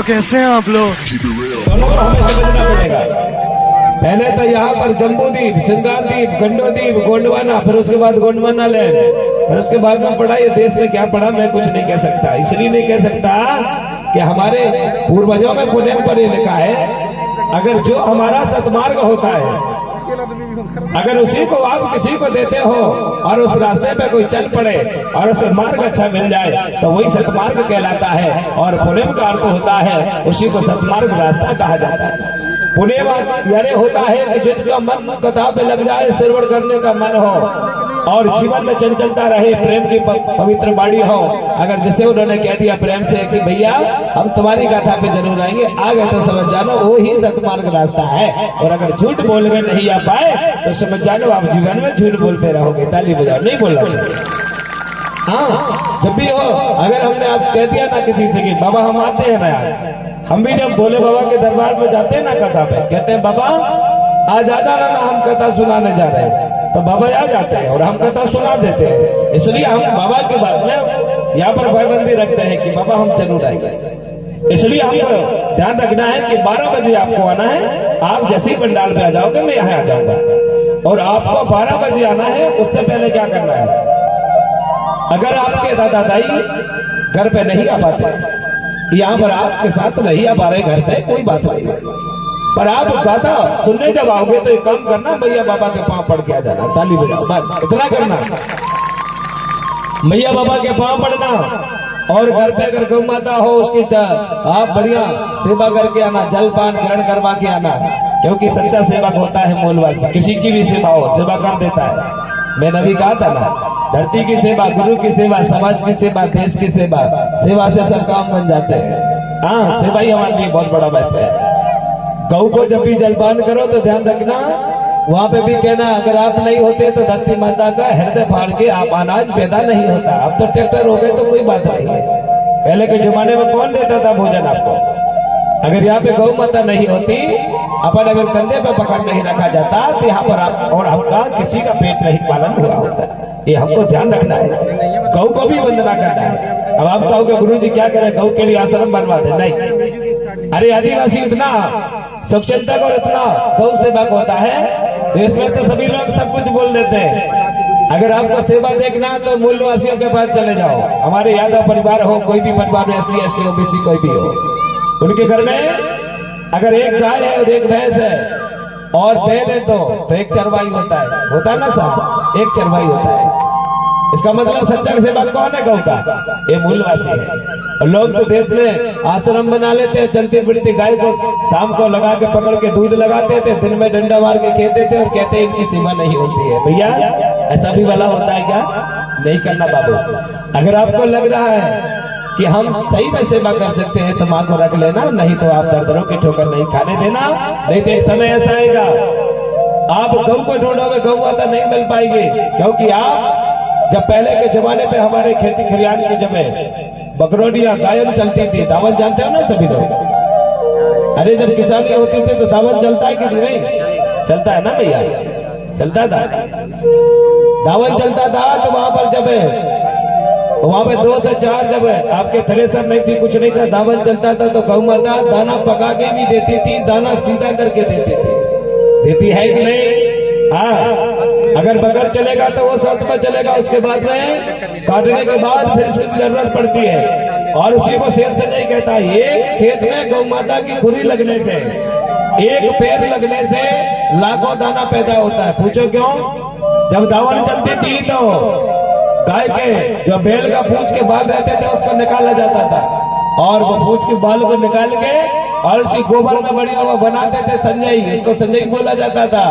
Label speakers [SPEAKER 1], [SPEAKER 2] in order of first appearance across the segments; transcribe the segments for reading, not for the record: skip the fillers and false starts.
[SPEAKER 1] कैसे हैं आप लोग?
[SPEAKER 2] दोनों को हमें समझना पड़ेगा। पहले तो यहाँ पर जम्बूद्वीप, सिंगारद्वीप, गंडोद्वीप, गोंडवाना, फिर उसके बाद गोंडवाना लैंड, फिर उसके बाद में पढ़ा ये देश में क्या पढ़ा मैं कुछ नहीं कह सकता। इसलिए नहीं कह सकता कि हमारे पूर्वजों में पुण्य पर ये लिखा है, अगर जो हमारा सतमार्ग होता है, अगर उसी को आप किसी को देते हो और उस रास्ते पे कोई चल पड़े और उसे मार्ग अच्छा मिल जाए तो वही सतमार्ग कहलाता है। और पुण्य का अर्थ होता है उसी को सतमार्ग रास्ता कहा जाता है। पुण्य यानी होता है कि जिसका मन कथा पे लग जाए, श्रवण करने का मन हो और जीवन में चंचलता रहे, प्रेम की पवित्र बाणी हो। अगर जैसे उन्होंने कह दिया प्रेम से कि भैया हम तुम्हारी गाथा पे जरूर आएंगे, आ गए तो समझ जानो वो ही सतमार्ग रास्ता है। और अगर झूठ बोल के नहीं आ पाए तो समझ जानो आप जीवन में झूठ बोलते रहोगे। ताली बजाओ, नहीं बोलना चाहिए। हाँ, जब भी हो अगर हमने आप कह दिया ना किसी से कि बाबा हम आते हैं ना यार, हम भी जब भोले बाबा के दरबार में जाते हैं ना कथा पे, कहते हैं बाबा आज आ जाना ना, हम कथा सुनाने जा रहे हैं, तो बाबा आ जाते हैं और हम कथा सुना देते हैं। इसलिए हम बाबा के बाद में यहाँ पर पाबंदी रखते हैं कि बाबा हम जरूर आएंगे। इसलिए हमको ध्यान रखना है कि 12 बजे आपको आना है। आप जैसे ही पंडाल पे आ जाओगे मैं यहाँ आ जाऊंगा और आपको 12 बजे आना है। उससे पहले क्या करना है, अगर आपके दादा दाई घर पे नहीं आ पाते, यहाँ पर आपके साथ नहीं आ पा रहे घर से, कोई बात नहीं, पर आप गाथा सुनने जब आओगे तो एक काम करना, भैया बाबा के पांव पड़ के आ जाना, ताली बजाओ, बस इतना करना। भैया बाबा के पांव पड़ना और घर पे अगर गौ माता हो उसकी आप बढ़िया सेवा करके आना, जलपान ग्रहण करवा के आना, क्योंकि सच्चा सेवक होता है मूलवासी। किसी की भी सेवा हो, सेवा कर देता है। मैंने अभी कहा था ना, धरती की सेवा, गुरु की सेवा, समाज की सेवा, देश की सेवा, सेवा से सब काम बन जाते हैं। हाँ, सेवा ही हमारे लिए बहुत बड़ा महत्व है। गौ को जब भी जलपान करो तो ध्यान रखना, वहां पे भी कहना अगर आप नहीं होते तो धरती माता का हृदय फाड़ के आप अनाज पैदा नहीं होता। अब तो ट्रैक्टर हो गए तो कोई बात नहीं है, पहले के जमाने में कौन देता था भोजन आपको? अगर यहाँ पे गौ माता नहीं होती, अपन अगर कंधे पे पकड़ नहीं रखा जाता तो यहाँ पर आप और हमका किसी का पेट नहीं पालन हुआ होता। ये हमको ध्यान रखना है। गौ को भी वंदना करना है। अब आप कहोगे गुरु जी क्या करें, गौ के लिए आश्रम बनवा दे? नहीं, अरे आदिवासी इतना स्वच्छता और इतना गौ सेवक होता है, देश में तो सभी लोग सब कुछ बोल देते हैं। अगर आपको सेवा देखना तो मूलवासियों के पास चले जाओ। हमारे यादव परिवार हो, कोई भी परिवार में, SC ST OBC कोई भी हो, उनके घर में अगर एक गाय है और एक भैंस है और बैल है तो एक चरवाई होता है ना साहब, एक चरवाई होता है। इसका मतलब सच्चा सेवक कौन है? गौ का, ये मूलवासी है। और लोग तो देश में आश्रम बना लेते हैं, चलती फिरती गाय को शाम को लगा के पकड़ के दूध लगाते थे, दिन में डंडा मार के खेते थे और कहते हैं इनकी सेवा नहीं होती है। भैया ऐसा भी वाला होता है क्या? नहीं करना बाबू। अगर आपको लग रहा है कि हम सही में सेवा कर सकते हैं तो मां को रख लेना, नहीं तो आप दरदरों की ठोकर नहीं खाने देना। नहीं तो एक समय ऐसा आएगा आप गौ को ढूंढोगे, गौ माता नहीं मिल पाएगी। क्योंकि आप जब पहले के जमाने पे हमारे खेती खलियान की जगह बकरोडियां गायन चलती थी, दावत जानते हो ना सभी लोग? अरे जब किसान के होती थी तो दावत चलता है कि नहीं? चलता है ना भैया, चलता था, दावत चलता था। तो वहां पर जब वहां पे 2 से 4 जब आपके थ्रेसर नहीं थी, कुछ नहीं था, दावत चलता था तो गौ माता दाना पका के भी देती थी, दाना सीधा करके देती थी। देती है कि नहीं? हाँ, अगर बगर चलेगा तो वो साथ में चलेगा, उसके बाद में काटने के बाद फिर उसकी जरूरत पड़ती है। और उसी को शेर सजाई कहता है। एक खेत में गौ माता की खुरी लगने से, एक पेड़ लगने से लाखों दाना पैदा होता है। पूछो क्यों? जब दावत चलती थी तो गाय के जो बैल का पूंछ के बाल रहते थे उसको निकाला जाता था और वो पूंछ के बाल को निकाल के और उसी गोबर में बढ़िया वो बनाते थे संजय, इसको संजय बोला जाता था।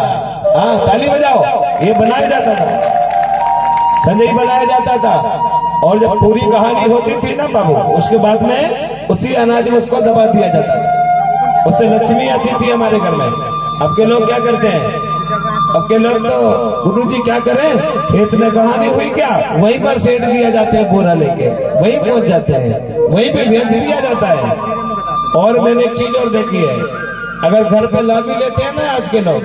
[SPEAKER 2] हाँ, ताली बजाओ, ये बनाया जाता था, संजय बनाया जाता था। और जब पूरी कहानी होती थी ना बाबू, उसके बाद में उसी अनाज में उसको दबा दिया जाता था, उससे लक्ष्मी आती थी हमारे घर में। अब के लोग क्या करते हैं? अब के लोग तो गुरुजी क्या करें, खेत में कहानी हुई क्या, वहीं पर सेठ दिया जाते हैं, बोरा लेके वहीं पहुंच जाते हैं, वहीं पे बेच दिया जाता है। और मैंने एक चीज और देखी है, अगर घर पे ला भी लेते हैं ना आज के लोग,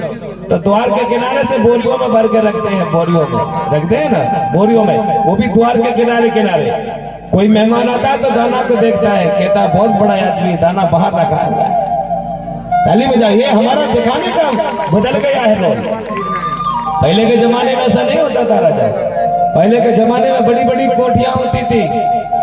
[SPEAKER 2] तो द्वार के किनारे से बोरियों में भर के रखते हैं, बोरियों में रखते हैं ना, बोरियों में, वो भी द्वार के किनारे किनारे। कोई मेहमान आता है तो दाना को देखता है, कहता है बहुत बड़ा आदमी, दाना बाहर रखा हुआ है। ताली बजाइए, हमारा दिखाने का बदल गया है रोल। पहले के जमाने में ऐसा नहीं होता था राजा। पहले के जमाने में बड़ी बड़ी कोठियां होती थी।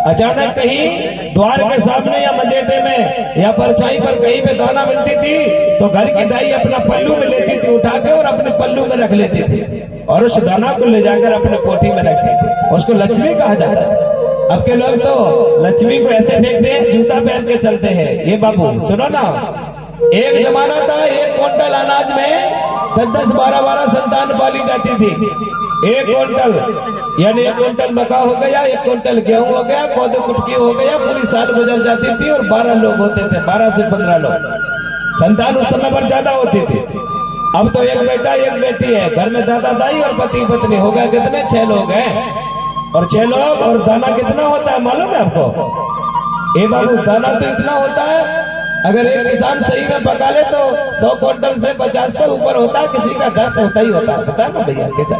[SPEAKER 2] अचानक कहीं द्वार के सामने या मजेटे में या परछाई पर कहीं पे दाना मिलती थी तो घर की दाई अपना पल्लू में लेती थी उठा के और अपने पल्लू में रख लेती थी और उस दाना को ले जाकर अपने कोठी में रखती थी। उसको लक्ष्मी कहा जाता है। अब के लोग तो लक्ष्मी को ऐसे फेंकते हैं, जूता पहन के चलते हैं। ये बाबू सुनो ना, एक जमाना था 1 क्विंटल अनाज में 10-10, 12-12 संतान पाली जाती थी। 1 क्विंटल यानी 1 क्विंटल मक्का हो गया, 1 क्विंटल गेहूं हो गया, पौधे कुटकी हो गया, पूरी साल गुजर जाती थी और 12 लोग होते थे, 12 से 15 लोग। संतान उस समय पर ज्यादा होती थी। अब तो 1 बेटा 1 बेटी है, घर में दादा दाई और पति पत्नी हो गए, कितने 6 लोग हैं और 6 लोग। और दाना कितना होता है मालूम है आपको? ए बाबू, दाना तो इतना होता है, अगर एक किसान सही में पका ले तो 100 क्विंटल से 50 से ऊपर होता है, किसी का 10 होता ही होता है। पता है ना भैया कैसा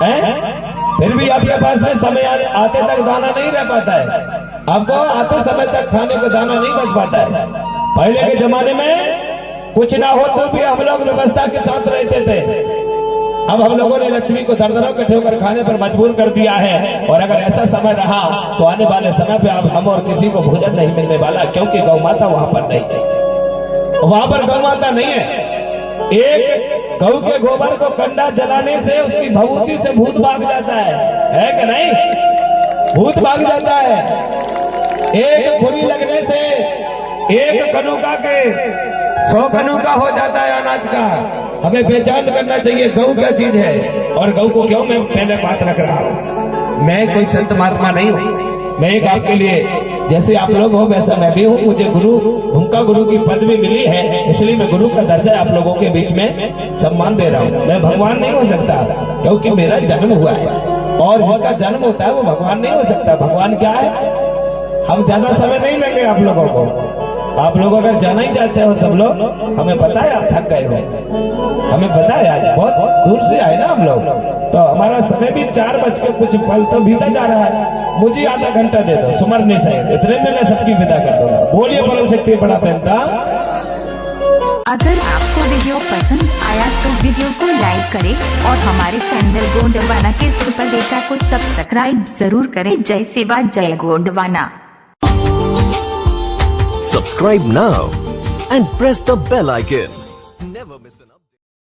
[SPEAKER 2] है? फिर भी आपके पास में समय आते तक दाना नहीं रह पाता है, आपको आते समय तक खाने को दाना नहीं बच पाता है। पहले के जमाने में कुछ ना हो तो भी हम लोग व्यवस्था के साथ रहते थे। अब हम लोगों ने लक्ष्मी को दरदरों के ठोकर खाने पर मजबूर कर दिया है और अगर ऐसा समय रहा तो आने वाले समय पे अब हम और किसी को भोजन नहीं मिलने वाला, क्योंकि गौ माता वहां पर नहीं है। वहां पर गौ माता नहीं है। एक गौ के गोबर को कंडा जलाने से उसकी भभूति से भूत भाग जाता है कि नहीं? भूत भाग जाता है। एक खुरी लगने से 1 कनूका के 100 कनूका हो जाता है अनाज का। हमें पहचान करना चाहिए गौ क्या चीज है और गौ को क्यों मैं पहले बात रख रहा हूं। मैं कोई संत महात्मा नहीं हूं, मैं एक आपके लिए जैसे आप लोग हो वैसा मैं भी हूं। मुझे गुरु भूमिका गुरु की पदवी मिली है, इसलिए मैं गुरु का दर्जा आप लोगों के बीच में सम्मान दे रहा हूं। मैं भगवान नहीं हो सकता क्योंकि मेरा जन्म हुआ है और जिसका जन्म होता है वो भगवान नहीं हो सकता। भगवान क्या है? हम ज्यादा समय नहीं लेंगे आप लोगों को। आप लोग अगर जाना ही चाहते हो सब लोग, हमें पता है आप थक गए हो, हमें पता है आज बहुत दूर से आए ना हम लोग, तो हमारा समय भी 4 बज के कुछ पल तो बीता जा रहा है। मुझे आधा घंटा दे दो, सुमरनी सहित, इतने में मैं सबकी विदा कर दूंगा। बोलिए परम शक्ति बड़ा पहनता।
[SPEAKER 1] अगर आपको वीडियो पसंद आया तो वीडियो को लाइक करें और हमारे चैनल गोंडवाना के सुपर डेटा को सब्सक्राइब जरूर करें। जय सेवा, जय Gondwana.
[SPEAKER 3] Subscribe now and press the bell icon.